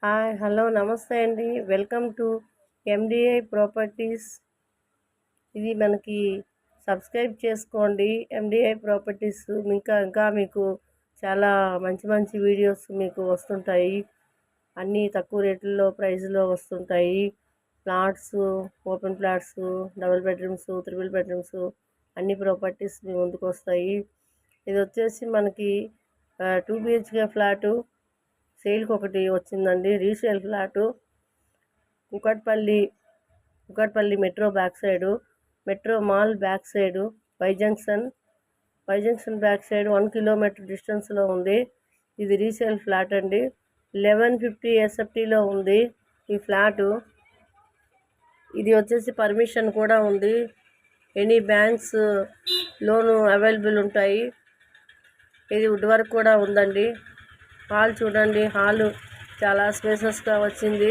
Hi hello నమస్తే అండి. Welcome to MDI properties. ఇది మనకి సబ్స్క్రైబ్ చేసుకోండి. ఎండిఐ ప్రాపర్టీస్ ఇంకా ఇంకా మీకు చాలా మంచి మంచి వీడియోస్ మీకు వస్తుంటాయి. అన్నీ తక్కువ రేట్లలో ప్రైస్లో వస్తుంటాయి. Plots, open plots, double bedrooms, triple bedrooms అన్ని ప్రాపర్టీస్ మీ ముందుకు వస్తాయి. ఇది వచ్చేసి మనకి 2 బిహెచ్కే ఫ్లాటు సేల్కి ఒకటి వచ్చిందండి. Resale flat Kukatpally metro back side, metro mall back side, Y junction back side 1 kilometre డిస్టెన్స్లో ఉంది. ఇది రీసేల్ ఫ్లాట్ అండి. 1150 ఎస్ఎఫ్టీలో ఉంది ఈ ఫ్లాటు. ఇది వచ్చేసి పర్మిషన్ కూడా ఉంది. ఎనీ బ్యాంక్స్ లోను అవైలబుల్ ఉంటాయి. ఇది వుడ్ వర్క్ కూడా ఉందండి. హాల్ చూడండి, హాలు చాలా స్పేసెస్గా వచ్చింది.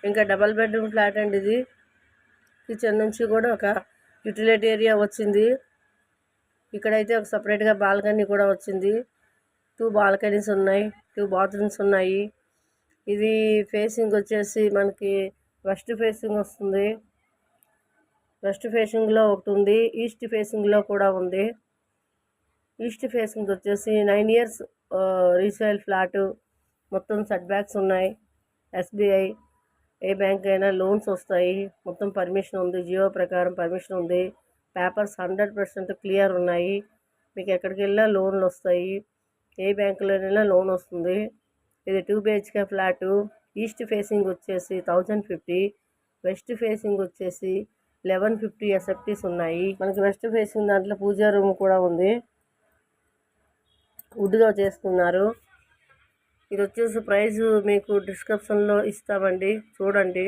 ఇంకా డబల్ బెడ్రూమ్ ఫ్లాట్ అండి ఇది. కిచెన్ నుంచి కూడా ఒక యూటిలిటీ ఏరియా వచ్చింది. ఇక్కడైతే ఒక సపరేట్గా బాల్కనీ కూడా వచ్చింది. 2 బాల్కనీస్ ఉన్నాయి, 2 బాత్రూమ్స్ ఉన్నాయి. ఇది ఫేసింగ్ వచ్చేసి మనకి వెస్ట్ ఫేసింగ్ వస్తుంది. వెస్ట్ ఫేసింగ్లో ఒకటి ఉంది, ఈస్ట్ ఫేసింగ్లో కూడా ఉంది. ఈస్ట్ ఫేసింగ్ వచ్చేసి 9 ఇయర్స్ రీసేల్ ఫ్లాటు. మొత్తం సెట్ బ్యాక్స్ ఉన్నాయి. ఎస్బీఐ ఏ బ్యాంక్ అయినా లోన్స్ వస్తాయి. మొత్తం పర్మిషన్ ఉంది, జియో ప్రకారం పర్మిషన్ ఉంది. పేపర్స్ 100% క్లియర్ ఉన్నాయి. మీకు ఎక్కడికి వెళ్ళినా లోన్లు వస్తాయి. ఏ బ్యాంకులోనైనా లోన్ వస్తుంది. ఇది 2 బిహెచ్కే ఫ్లాటు. ఈస్ట్ ఫేసింగ్ వచ్చేసి 1050, వెస్ట్ ఫేసింగ్ వచ్చేసి 1150 ఎస్ఎఫ్టీస్ ఉన్నాయి. మనకి వెస్ట్ ఫేసింగ్ దాంట్లో పూజా రూమ్ కూడా ఉంది, వుడ్గా చేసుకున్నారు. ఇది వచ్చేసి ప్రైస్ మీకు డిస్క్రిప్షన్లో ఇస్తామండి, చూడండి.